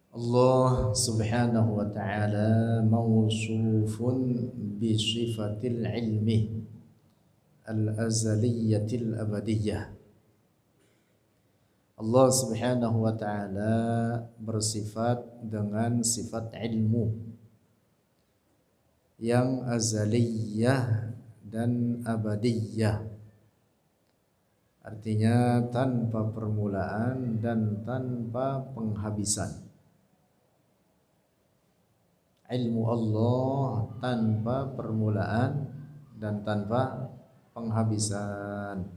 Allah subhanahu wa ta'ala mawsufun bi sifatil ilmi al-azaliyatil abadiyah. Allah subhanahu wa ta'ala bersifat dengan sifat ilmu yang azaliyah dan abadiyah. Artinya tanpa permulaan dan tanpa penghabisan. Ilmu Allah tanpa permulaan dan tanpa penghabisan.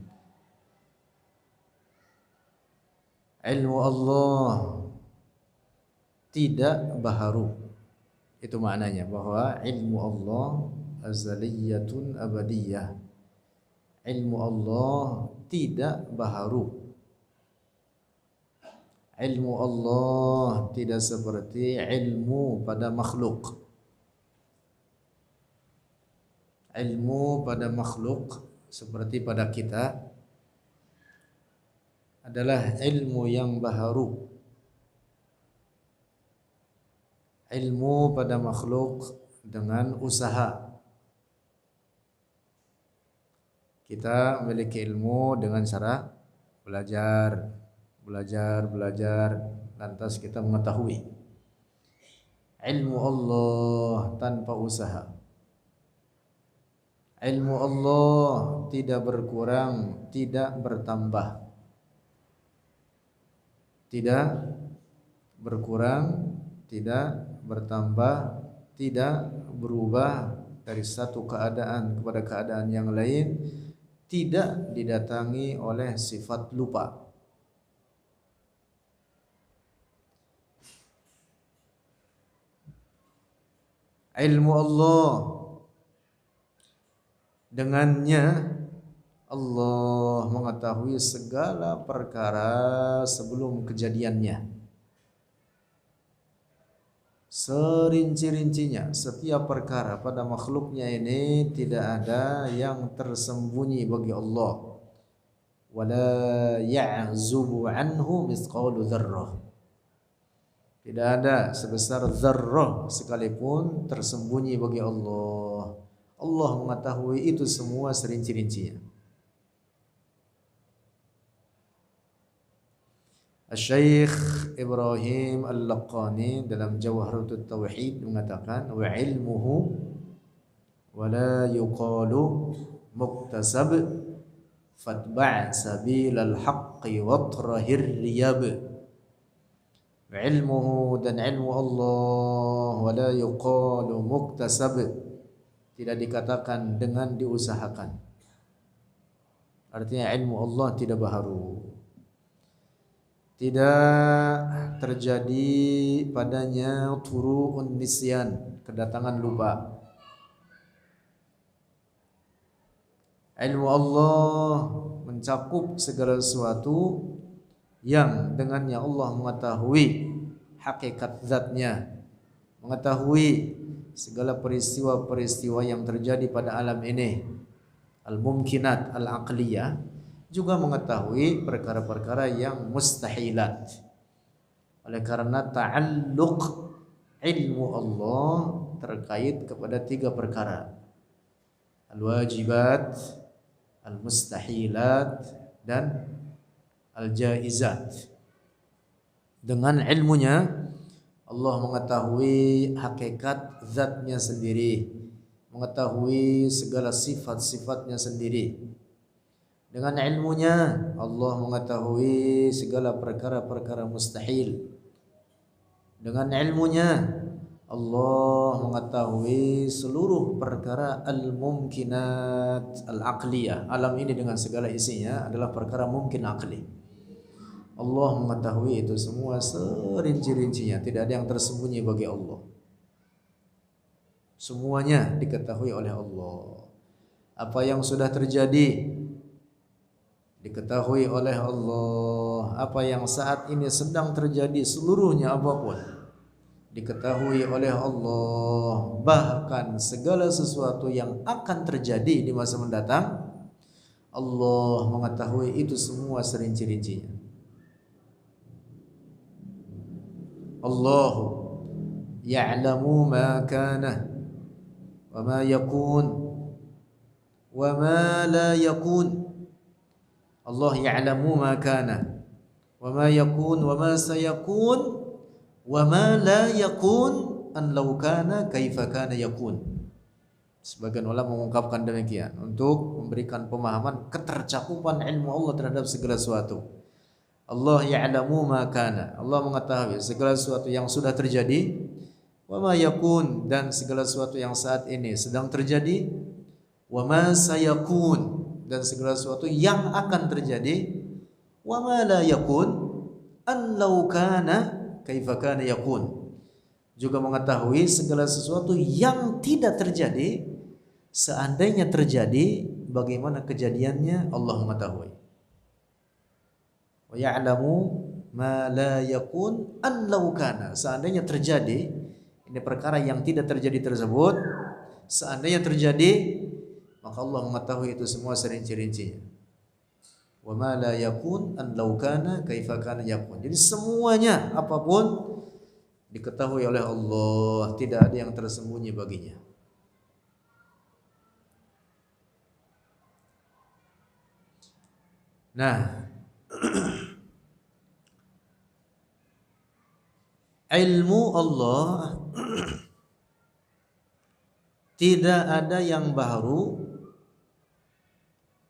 Ilmu Allah tidak baharu. Itu maknanya bahwa ilmu Allah azaliyatun abadiyah. Ilmu Allah tidak baharu. Ilmu Allah tidak seperti ilmu pada makhluk. Ilmu pada makhluk seperti pada kita adalah ilmu yang baharu. Ilmu pada makhluk dengan usaha. Kita memiliki ilmu dengan cara belajar, lantas kita mengetahui. Ilmu Allah tanpa usaha. Ilmu Allah tidak berkurang, tidak bertambah. Tidak berkurang, tidak bertambah, tidak berubah dari satu keadaan kepada keadaan yang lain, tidak didatangi oleh sifat lupa. Ilmu Allah dengannya Allah mengetahui segala perkara sebelum kejadiannya. Serinci-rincinya setiap perkara pada makhluknya ini tidak ada yang tersembunyi bagi Allah. Wala ya'zubu anhu misqalu dzarrah. Tidak ada sebesar zarrah sekalipun tersembunyi bagi Allah. Allah mengetahui itu semua serinci-rincinya. Syekh Ibrahim Al-Laqani dalam Jawharatut Tauhid mengatakan wa ilmuhu wa la yuqalu muktasab fatba' sabilal haqqi watrahir riyab. Ilmuhu dan ilmu Allah wala yuqalu muktasab, tidak dikatakan dengan diusahakan. Artinya ilmu Allah tidak baharu, tidak terjadi padanya turu'un nisyan, kedatangan lupa. Ilmu Allah mencakup segala sesuatu yang dengannya Allah mengetahui hakikat zatnya, mengetahui segala peristiwa-peristiwa yang terjadi pada alam ini, al-mumkinat al-aqliyah, juga mengetahui perkara-perkara yang mustahilat. Oleh karena ta'alluq ilmu Allah terkait kepada tiga perkara: al-wajibat, al-mustahilat, dan al-jaizat. Dengan ilmunya Allah mengetahui hakikat zatnya sendiri, mengetahui segala sifat-sifatnya sendiri. Dengan ilmunya Allah mengetahui segala perkara-perkara mustahil. Dengan ilmunya Allah mengetahui seluruh perkara al-mumkinat al-aqliyah. Alam ini dengan segala isinya adalah perkara mungkin akli. Allah mengetahui itu semua serinci-rincinya, tidak ada yang tersembunyi bagi Allah. Semuanya diketahui oleh Allah. Apa yang sudah terjadi diketahui oleh Allah. Apa yang saat ini sedang terjadi seluruhnya apapun diketahui oleh Allah. Bahkan segala sesuatu yang akan terjadi di masa mendatang Allah mengetahui itu semua serinci-rincinya. Allahu ya'lamu ma kana wa ma yakun wa ma la yakun. Allah ya'lamu ma kana wa ma yakun wa ma sayakun wa ma la yakun an law kana kaifa kana yakun. Sebagian ulama mengungkapkan demikian untuk memberikan pemahaman ketercakupan ilmu Allah terhadap segala sesuatu. Allah ya'lamu ma kana, Allah mengetahui segala sesuatu yang sudah terjadi, wa ma yakun, dan segala sesuatu yang saat ini sedang terjadi, wa ma sayakun, dan segala sesuatu yang akan terjadi, wa ma la yakun an law kana kaifa kana yakun. Juga mengetahui segala sesuatu yang tidak terjadi, seandainya terjadi bagaimana kejadiannya Allah mengetahui. Wa ya'lamu ma la yakun an law kana, seandainya terjadi, ini perkara yang tidak terjadi tersebut, seandainya terjadi maka Allah mengetahui itu semua serinci-rincinya. Wa ma la yakun an law kana kaifa kana yakun. Jadi semuanya apapun diketahui oleh Allah, tidak ada yang tersembunyi baginya. Nah, ilmu Allah tidak ada yang baru,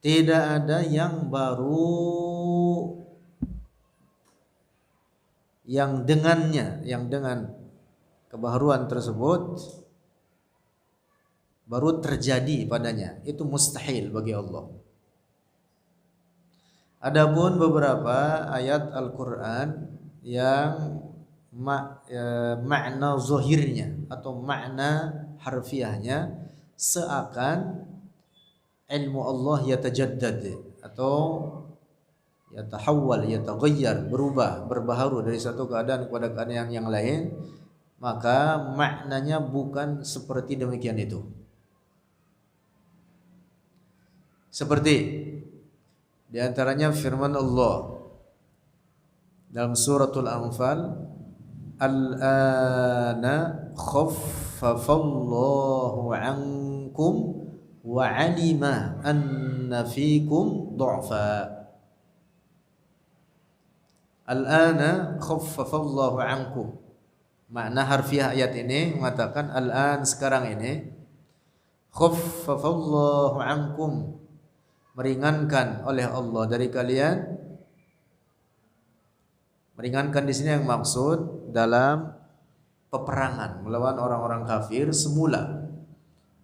tidak ada yang baru yang dengannya, yang dengan kebaharuan tersebut baru terjadi padanya. Itu mustahil bagi Allah. Adapun beberapa ayat Al-Quran yang makna zahirnya atau makna harfiahnya seakan ilmu Allah yatajaddad atau yatahawwal, yataghayyar, berubah, berbaharu dari satu keadaan kepada keadaan yang lain, maka maknanya bukan seperti demikian itu. Seperti di antaranya firman Allah dalam suratul Anfal, al-ana khaffafallahu ankum wa 'alima anna fikum du'fa. Al-ana khaffafallahu ankum. Makna harfiah ayat ini mengatakan al-an, sekarang ini, khaffafallahu ankum, meringankan oleh Allah dari kalian. Meringankan di sini yang maksud dalam peperangan melawan orang-orang kafir semula.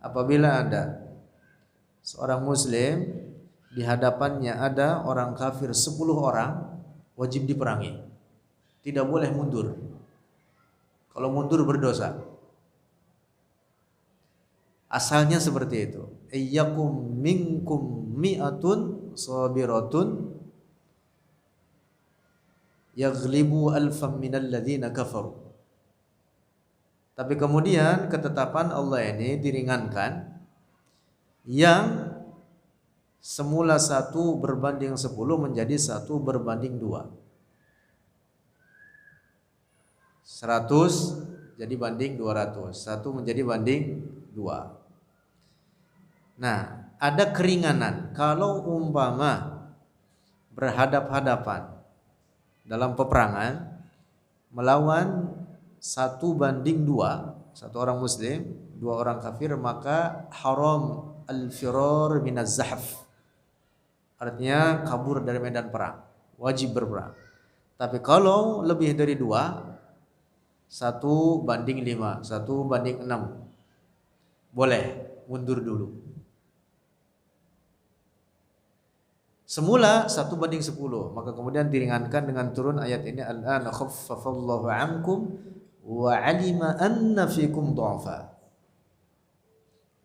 Apabila ada seorang muslim di hadapannya ada orang kafir 10 orang, wajib diperangi. Tidak boleh mundur. Kalau mundur berdosa. Asalnya seperti itu. Iyyakum minkum mi'atun sabiratun yaghlibu alfam minal ladzina kafaru. Tapi kemudian ketetapan Allah ini diringankan, yang semula 1 berbanding 10 menjadi 1 berbanding 2. 100 jadi banding 200, 1 menjadi banding 2. Nah, ada keringanan kalau umpama berhadap-hadapan dalam peperangan melawan 1 banding 2, 1 orang muslim, 2 orang kafir, maka haram al-firar minaz zahf. Artinya kabur dari medan perang, wajib berperang. Tapi kalau lebih dari 2, 1 banding 5, 1 banding 6, boleh mundur dulu. Semula 1 banding 10, maka kemudian diringankan dengan turun ayat ini, al-ana khaffafallahu ankum wa 'alima anna fikum du'afa.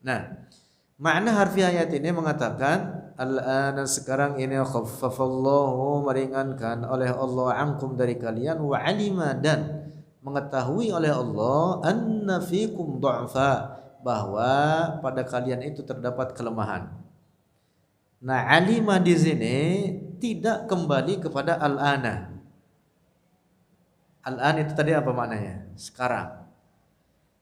Nah, makna harfiah ayat ini mengatakan al-ana, sekarang ini, khaffafallahu, meringankan oleh Allah, ankum, dari kalian, wa 'alima, dan mengetahui oleh Allah, anna fikum du'afa, bahwa pada kalian itu terdapat kelemahan. Nah, alima di sini tidak kembali kepada al-ana. Al-an itu tadi apa maknanya? Sekarang.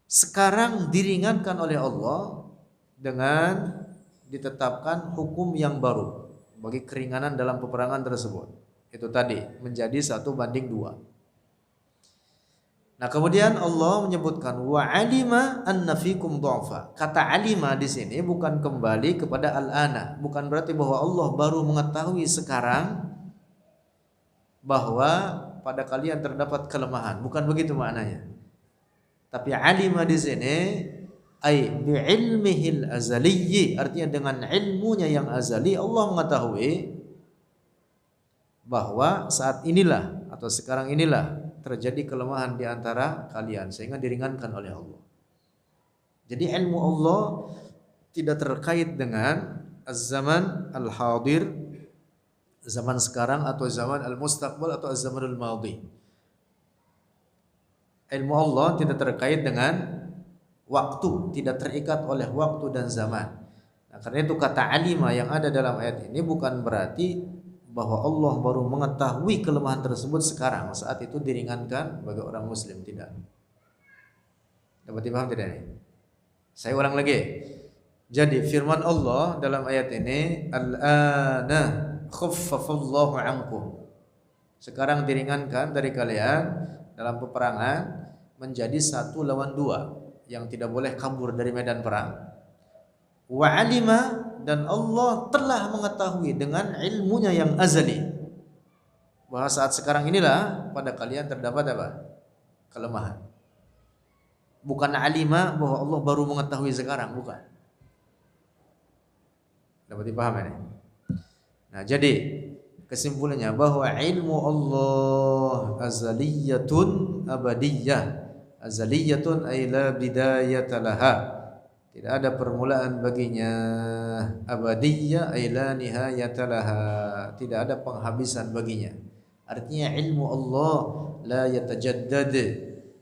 Sekarang diringankan oleh Allah dengan ditetapkan hukum yang baru bagi keringanan dalam peperangan tersebut. Itu tadi menjadi 1:2. Nah, kemudian Allah menyebutkan wa alima anna fikum du'afa. Kata alima di sini bukan kembali kepada al-ana, bukan berarti bahwa Allah baru mengetahui sekarang bahwa pada kalian terdapat kelemahan, bukan begitu maknanya. Tapi alima di sini ai bi ilmihil azaliyyi, artinya dengan ilmunya yang azali Allah mengetahui bahwa saat inilah atau sekarang inilah terjadi kelemahan di antara kalian sehingga diringankan oleh Allah. Jadi ilmu Allah tidak terkait dengan az-zaman al-hadir, zaman sekarang atau zaman al-mustaqbal atau az-zamanul madhi. Ilmu Allah tidak terkait dengan waktu, tidak terikat oleh waktu dan zaman. Nah, karena itu kata alima yang ada dalam ayat ini bukan berarti bahwa Allah baru mengetahui kelemahan tersebut sekarang, saat itu diringankan bagi orang muslim, tidak. Dapat dipaham tidak ini? Saya ulang lagi. Jadi firman Allah dalam ayat ini, al-ana khaffafallahu ankum. Sekarang diringankan dari kalian dalam peperangan menjadi 1 lawan 2 yang tidak boleh kabur dari medan perang. Wa alima, dan Allah telah mengetahui dengan ilmunya yang azali bahwa saat sekarang inilah pada kalian terdapat apa? Kelemahan. Bukan alima bahwa Allah baru mengetahui sekarang, bukan. Dapat dipahami ini? Nah, jadi kesimpulannya bahwa ilmu Allah azaliyatun abadiyah. Azaliyatun ay la bidayata laha. Tidak ada permulaan baginya. Abadiyah ay la nihayata laha. Tidak ada penghabisan baginya. Artinya ilmu Allah la yatajaddad,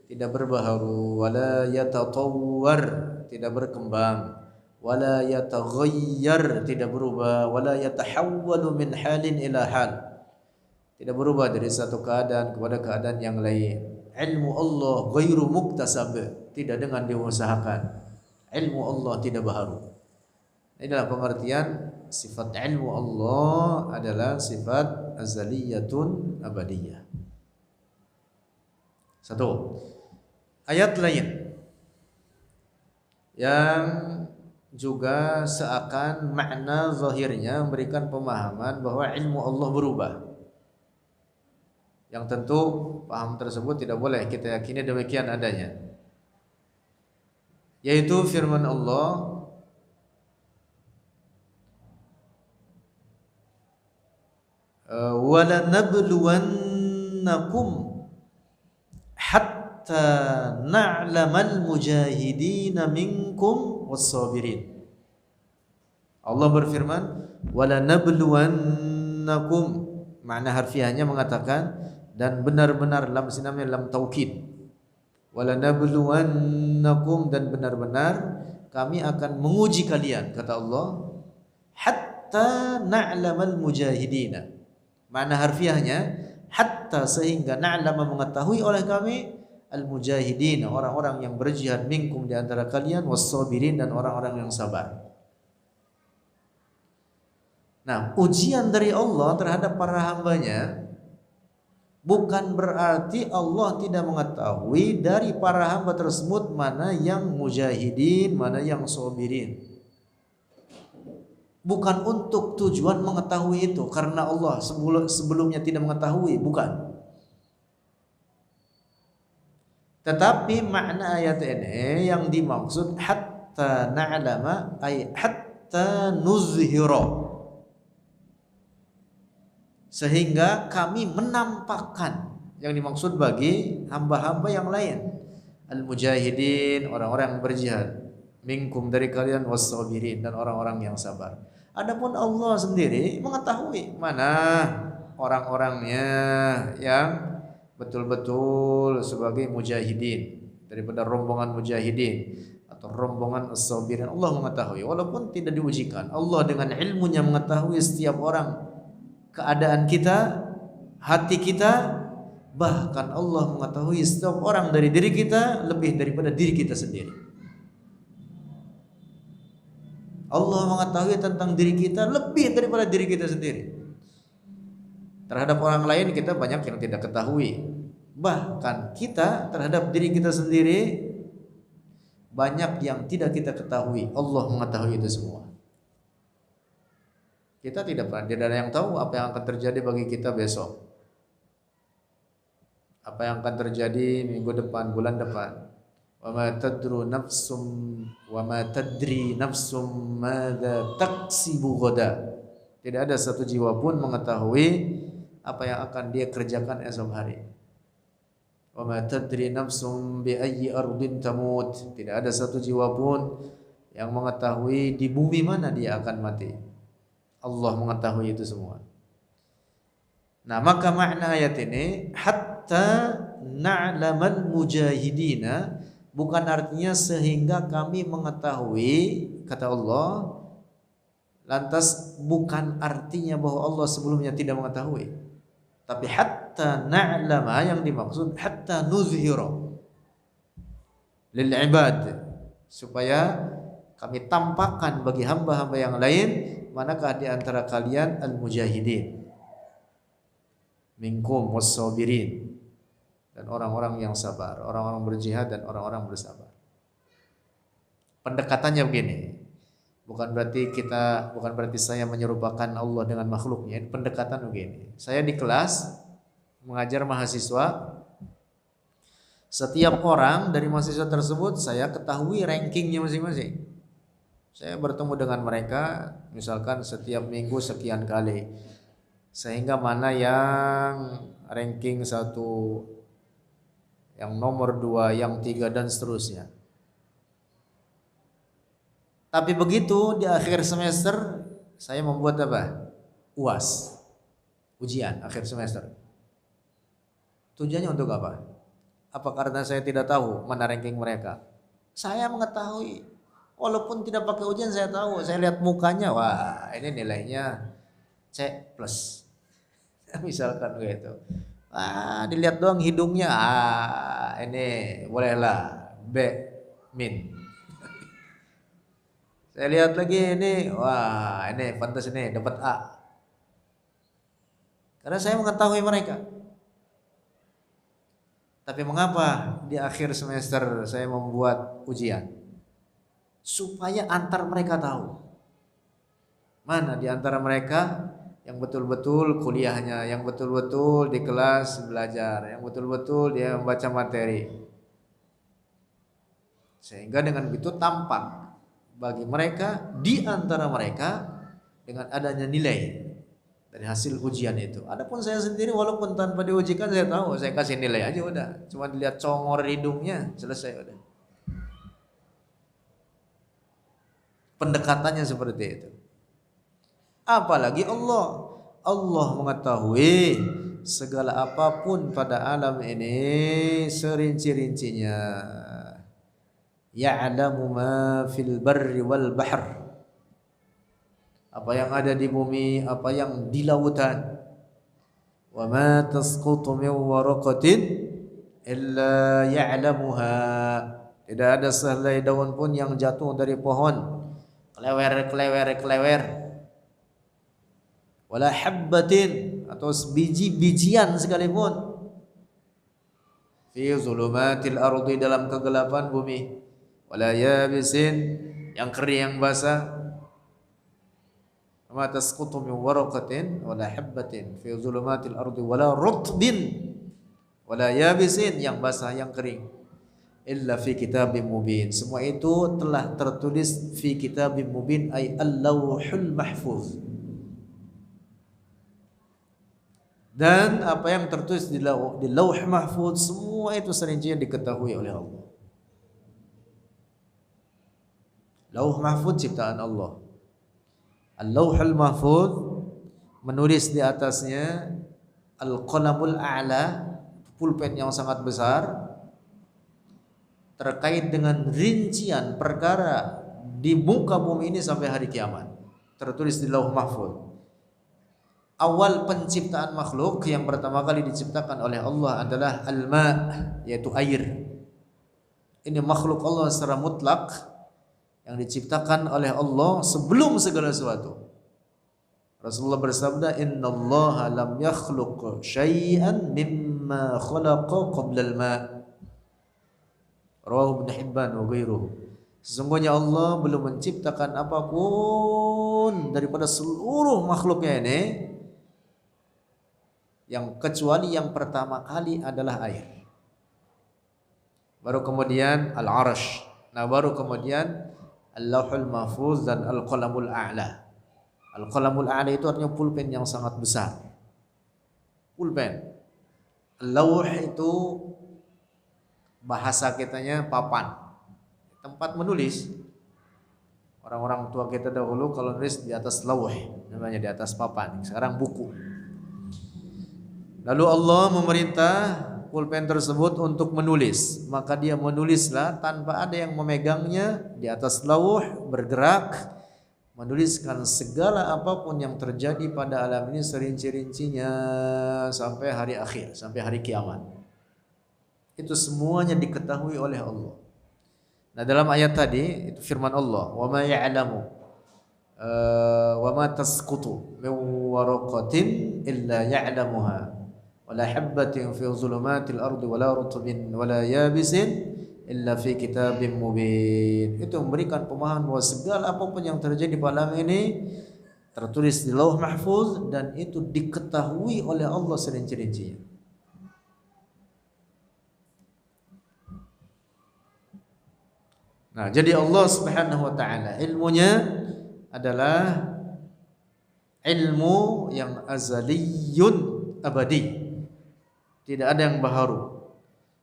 tidak berbaharu, wala yatatawwar, tidak berkembang, wala yataghayyar, tidak berubah, wala yatahawwalu min halin ila hal, tidak berubah dari satu keadaan kepada keadaan yang lain. Ilmu Allah ghairu muktasab, tidak dengan diusahakan. Ilmu Allah tidak baharu. Ini adalah pengertian sifat ilmu Allah adalah sifat azaliyatun abadiyah. Satu. Ayat lain yang juga seakan makna zahirnya memberikan pemahaman bahwa ilmu Allah berubah. Yang tentu paham tersebut tidak boleh kita yakini demikian adanya. Yaitu firman Allah, وَلَنَبْلُوَنَّكُمْ حَتَّى نَعْلَمَ الْمُجَاهِدِينَ مِنْكُمْ وَالصَّابِرِينَ. Allah berfirman, وَلَنَبْلُوَنَّكُمْ, makna harfiahnya mengatakan dan benar-benar, lam sinamnya lam taukid. وَلَنَبْلُوَنَّكُمْ, dan benar-benar kami akan menguji kalian, kata Allah, hatta na'lamal mujahidina. Makna harfiahnya hatta, sehingga na'lama, mengetahui oleh kami, al-mujahidin, orang-orang yang berjihad, minkum, di antara kalian, was-sabirin, dan orang-orang yang sabar. Nah, ujian dari Allah terhadap para hambanya bukan berarti Allah tidak mengetahui dari para hamba tersebut mana yang mujahidin, mana yang sabirin. Bukan untuk tujuan mengetahui itu karena Allah sebelumnya tidak mengetahui, bukan. Tetapi makna ayat ini yang dimaksud hatta na'lama ay hatta nuzhira, sehingga kami menampakkan, yang dimaksud bagi hamba-hamba yang lain, al-mujahidin, orang-orang yang berjihad, minkum, dari kalian, was-sabirin, dan orang-orang yang sabar. Adapun Allah sendiri mengetahui mana orang-orangnya yang betul-betul sebagai mujahidin daripada rombongan mujahidin atau rombongan as-sabirin. Allah mengetahui walaupun tidak diujikan. Allah dengan ilmunya mengetahui setiap orang, keadaan kita, hati kita, Bahkan Allah mengetahui setiap orang dari diri kita lebih daripada diri kita sendiri. Allah mengetahui tentang diri kita lebih daripada diri kita sendiri. Terhadap orang lain kita banyak yang tidak ketahui. Bahkan kita terhadap diri kita sendiri banyak yang tidak kita ketahui. Allah mengetahui itu semua. Kita tidak ada yang tahu apa yang akan terjadi bagi kita besok, apa yang akan terjadi minggu depan, bulan depan. Wa ma tadru nafsum wa ma tadri nafsum madza taksibu ghadan. Tidak ada satu jiwa pun mengetahui apa yang akan dia kerjakan esok hari. Wa ma tadri nafsum bi ayyi ardin tamut. Tidak ada satu jiwa pun yang mengetahui di bumi mana dia akan mati. Allah mengetahui itu semua. Nah, maka makna ayat ini hatta na'lamal mujahidina bukan artinya sehingga kami mengetahui, kata Allah. Lantas bukan artinya bahwa Allah sebelumnya tidak mengetahui. Tapi hatta na'lama yang dimaksud hatta nuzhira lil ibad, supaya kami tampakkan bagi hamba-hamba yang lain manakah di antara kalian al-mujahidin minkum was-sabirin, dan orang-orang yang sabar, orang-orang berjihad dan orang-orang bersabar. Pendekatannya begini. Bukan berarti saya menyerupakan Allah dengan makhluknya. Pendekatan begini. Saya di kelas mengajar mahasiswa. Setiap orang dari mahasiswa tersebut saya ketahui rankingnya masing-masing. Saya bertemu dengan mereka misalkan setiap minggu sekian kali. Sehingga mana yang ranking 1, yang nomor 2, yang 3 dan seterusnya. Tapi begitu di akhir semester saya membuat apa? UAS, ujian akhir semester. Tujuannya untuk apa? Apa karena saya tidak tahu mana ranking mereka? Saya mengetahui. Walaupun tidak pakai ujian saya tahu. Saya lihat mukanya, wah ini nilainya C+. Misalkan begitu. Dilihat doang hidungnya, ini bolehlah B-. Saya lihat lagi ini, wah ini pantas ini dapat A. Karena saya mengetahui mereka. Tapi mengapa di akhir semester saya membuat ujian? Supaya antar mereka tahu mana di antara mereka yang betul-betul kuliahnya, yang betul-betul di kelas belajar, yang betul-betul dia membaca materi. Sehingga dengan begitu tampak bagi mereka, di antara mereka dengan adanya nilai dari hasil ujian itu. Adapun saya sendiri walaupun tanpa diujikan saya tahu, saya kasih nilai aja udah. Cuma dilihat congor hidungnya, selesai udah. Pendekatannya seperti itu. Apalagi Allah mengetahui segala apapun pada alam ini serinci-rincinya. Ya'lamu ma fil barri wal bahr. Apa yang ada di bumi, apa yang di lautan. Wa ma tasqutu min waraqatin illa ya'lamuha. Tidak ada sehelai daun pun yang jatuh dari pohon klewer. Wala habbatin, atau biji-bijian sekalipun. Fi zulumatil ardi, dalam kegelapan bumi. Wala yabisin, yang kering yang basah. Ma tasqutu min waraqatin wala habbatin fi zulumatil ardi wala rutbin wala yabisin, yang basah yang kering. Illa fi kitabim mubin. Semua itu telah tertulis fi kitabim mubin, ay al-lauhul mahfuz. Dan apa yang tertulis di lauh mahfuz, semua itu serincinya diketahui oleh Allah. Lauh mahfuz ciptaan Allah. Al-lauhul mahfuz menulis di atasnya al-qalamul a'la, pulpen yang sangat besar, terkait dengan rincian perkara di muka bumi ini sampai hari kiamat. Tertulis di lauh mahfuz. Awal penciptaan makhluk yang pertama kali diciptakan oleh Allah adalah al-ma, yaitu air. Ini makhluk Allah secara mutlak yang diciptakan oleh Allah sebelum segala sesuatu. Rasulullah bersabda, "Innallaha lam yakhluq syai'an mimma khalaqa qabla al-ma." Rawahu Ibnu Hibban wa ghairuhu. Sesungguhnya Allah belum menciptakan apapun daripada seluruh makhluknya ini yang kecuali yang pertama kali adalah air. Baru kemudian al-arsh. Nah, baru kemudian al-lauhul mahfuz dan al-qalamul a'la. Al-qalamul a'la itu artinya pulpen yang sangat besar. Pulpen. Al-lauh itu bahasa kitanya papan, tempat menulis. Orang-orang tua kita dahulu kalau nulis di atas lauh, namanya di atas papan. Sekarang buku. Lalu Allah memerintah pulpen tersebut untuk menulis, maka dia menulislah tanpa ada yang memegangnya di atas lauh, bergerak menuliskan segala apapun yang terjadi pada alam ini serinci-rincinya sampai hari akhir, sampai hari kiamat. Itu semuanya diketahui oleh Allah. Nah, dalam ayat tadi itu firman Allah, "Wa ma ya'lamu wa ma tasqutu min waraqatin illa ya'lamuha." Wala habbatin fi zulumatil ardi wala rutbin wala yabisin illa fi kitabim mubin. Itu memberikan pemahaman bahwa segala apapun yang terjadi pada alam ini tertulis di Lauh Mahfuz dan itu diketahui oleh Allah serinci-rincinya. Nah, jadi Allah Subhanahu wa taala ilmunya adalah ilmu yang azaliyun abadi. Tidak ada yang baharu.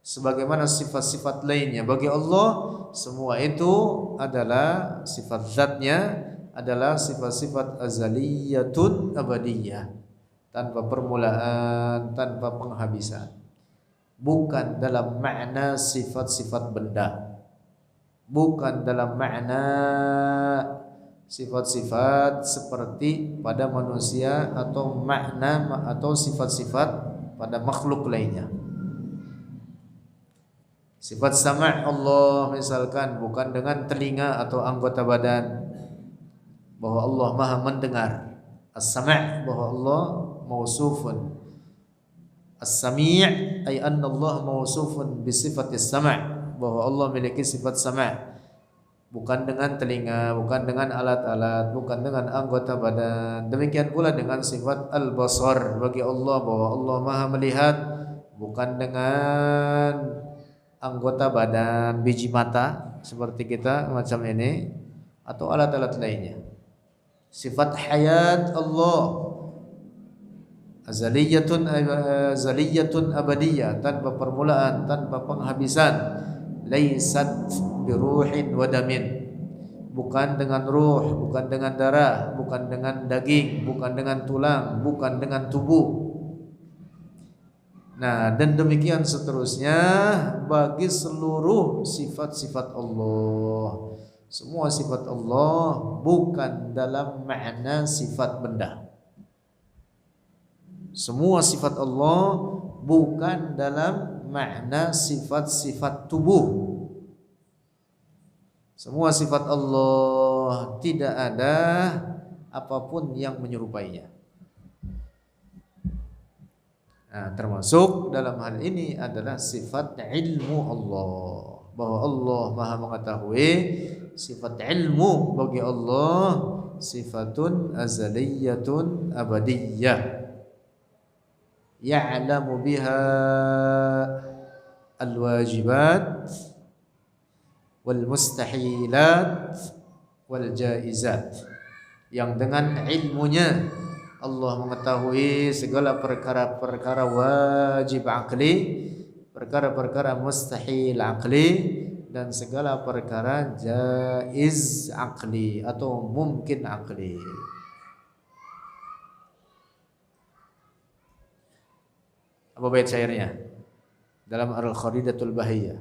Sebagaimana sifat-sifat lainnya bagi Allah semua itu adalah sifat zatnya, adalah sifat-sifat azaliyatun abadiyah, tanpa permulaan, tanpa penghabisan. Bukan dalam makna sifat-sifat benda, bukan dalam makna sifat-sifat seperti pada manusia atau makna atau sifat-sifat pada makhluk lainnya. Sifat sama' Allah misalkan bukan dengan telinga atau anggota badan, bahwa Allah Maha mendengar. As-sama' bahwa Allah mausufun. As-sami' ay anna Allah mausufun bi sifatis sama', bahwa Allah memiliki sifat sama'. Bukan dengan telinga, bukan dengan alat-alat, bukan dengan anggota badan. Demikian pula dengan sifat al-basar bagi Allah, bahwa Allah Maha melihat bukan dengan anggota badan, biji mata seperti kita macam ini atau alat-alat lainnya. Sifat hayat Allah azaliyatun abadiyah, tanpa permulaan, tanpa penghabisan. Laisat biruhin wa damin, bukan dengan ruh, bukan dengan darah, bukan dengan daging, bukan dengan tulang, bukan dengan tubuh. Nah, dan demikian seterusnya bagi seluruh sifat-sifat Allah. Semua sifat Allah bukan dalam makna sifat benda. Semua sifat Allah bukan dalam makna sifat-sifat tubuh. Semua sifat Allah tidak ada apapun yang menyerupainya. Nah, termasuk dalam hal ini adalah sifat ilmu Allah, bahwa Allah Maha mengetahui. Sifat ilmu bagi Allah sifatun azaliyatun abadiyah, ya'lamu biha al-wajibat wal mustahilat wal jaizat, yang dengan ilmunya Allah mengetahui segala perkara-perkara wajib akli, perkara-perkara mustahil akli, dan segala perkara jaiz akli atau mungkin akli. Apa bait syairnya dalam Al-Kharidatul Bahiyah?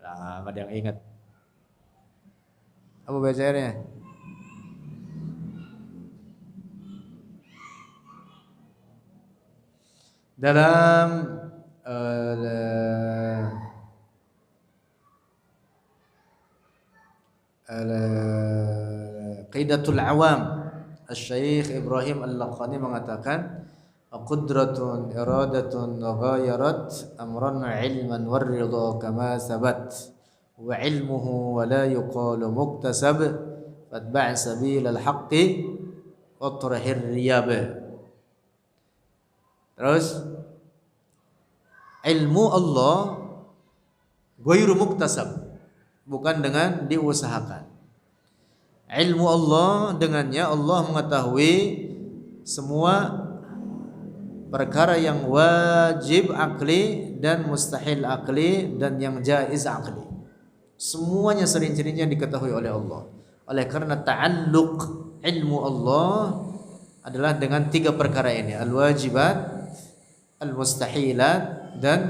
Lah, ada yang ingat? Apa bait syairnya? dalam Qidatul Awam, Syekh Ibrahim Al-Laqani mengatakan qudratun iradatun ghayarat amran ilman warridha kama sabat wa ilmuhu wa la yuqalu muktasab fatba' sabilal haqqi watrahir riyab. Terus ilmu Allah ghairu muktasab, bukan dengan diusahakan. Ilmu Allah dengannya Allah mengetahui semua perkara yang wajib akli dan mustahil akli dan yang jaiz akli. Semuanya sering-seringnya diketahui oleh Allah. Oleh karena ta'alluq ilmu Allah adalah dengan tiga perkara ini, al-wajibat, al-mustahilat dan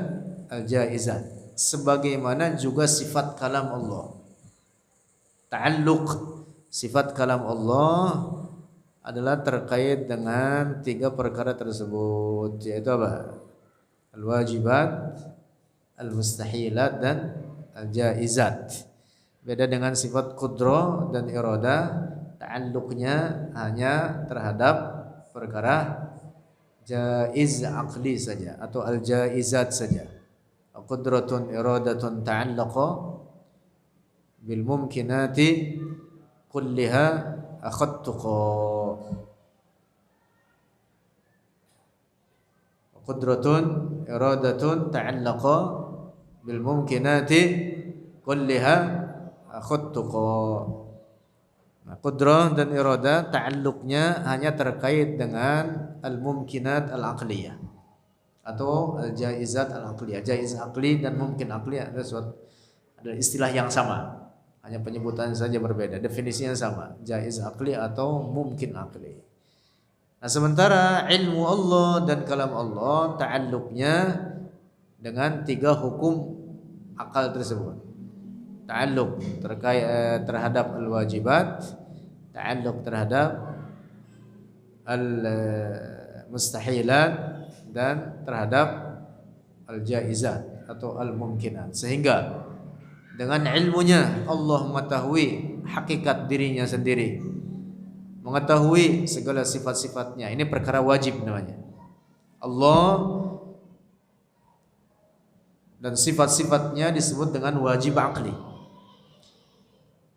al-jaizat. Sebagaimana juga sifat kalam Allah. Ta'alluq sifat kalam Allah adalah terkait dengan tiga perkara tersebut, yaitu apa? Al-wajibat, al-mustahilat dan al-jaizat. Beda dengan sifat qudrah dan iradah, ta'alluqnya hanya terhadap perkara jaiz aqli saja atau al-jaizat saja. Qudratun iradatun ta'allaqa bil mumkinati kulliha akhadtuqa. Qudratun iradatun ta'allaqa bil mumkinati kulliha akhadtuqa. Nah, qudrah dan irada ta'alluqnya hanya terkait dengan al-mumkinat al-aqliyah atau al-jaizat al-aqliyah. Jaiz aqli dan mumkin aqli adalah istilah yang sama, hanya penyebutan saja berbeda, definisinya sama, jaiz aqli atau mumkin aqli. Nah, sementara ilmu Allah dan kalam Allah ta'alluqnya dengan tiga hukum akal tersebut. Ta'alluq terkait terhadap al-wajibat, ta'alluq terhadap al-mustahilat dan terhadap al-jaizat atau al-mumkinat. Sehingga dengan ilmunya Allah mengetahui hakikat dirinya sendiri, mengetahui segala sifat-sifatnya. Ini perkara wajib namanya. Allah dan sifat-sifatnya disebut dengan wajib akli.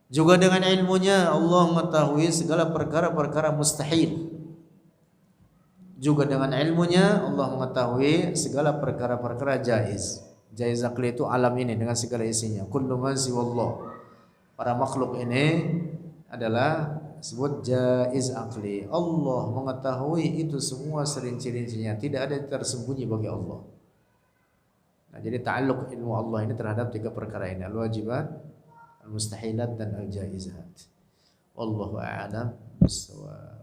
Juga dengan ilmunya Allah mengetahui segala perkara-perkara mustahil. Juga dengan ilmunya Allah mengetahui segala perkara-perkara jaiz. Jaiz akli itu alam ini dengan segala isinya. Kullu man siwallah. Para makhluk ini adalah sebut jaiz akli. Allah mengetahui itu semua serinci-rincinya. Tidak ada yang tersembunyi bagi Allah. Nah, jadi ta'alluq ilmu Allah ini terhadap tiga perkara ini, al-wajibat, al-mustahilat dan al-jaizat. Wallahu a'lam bissawab.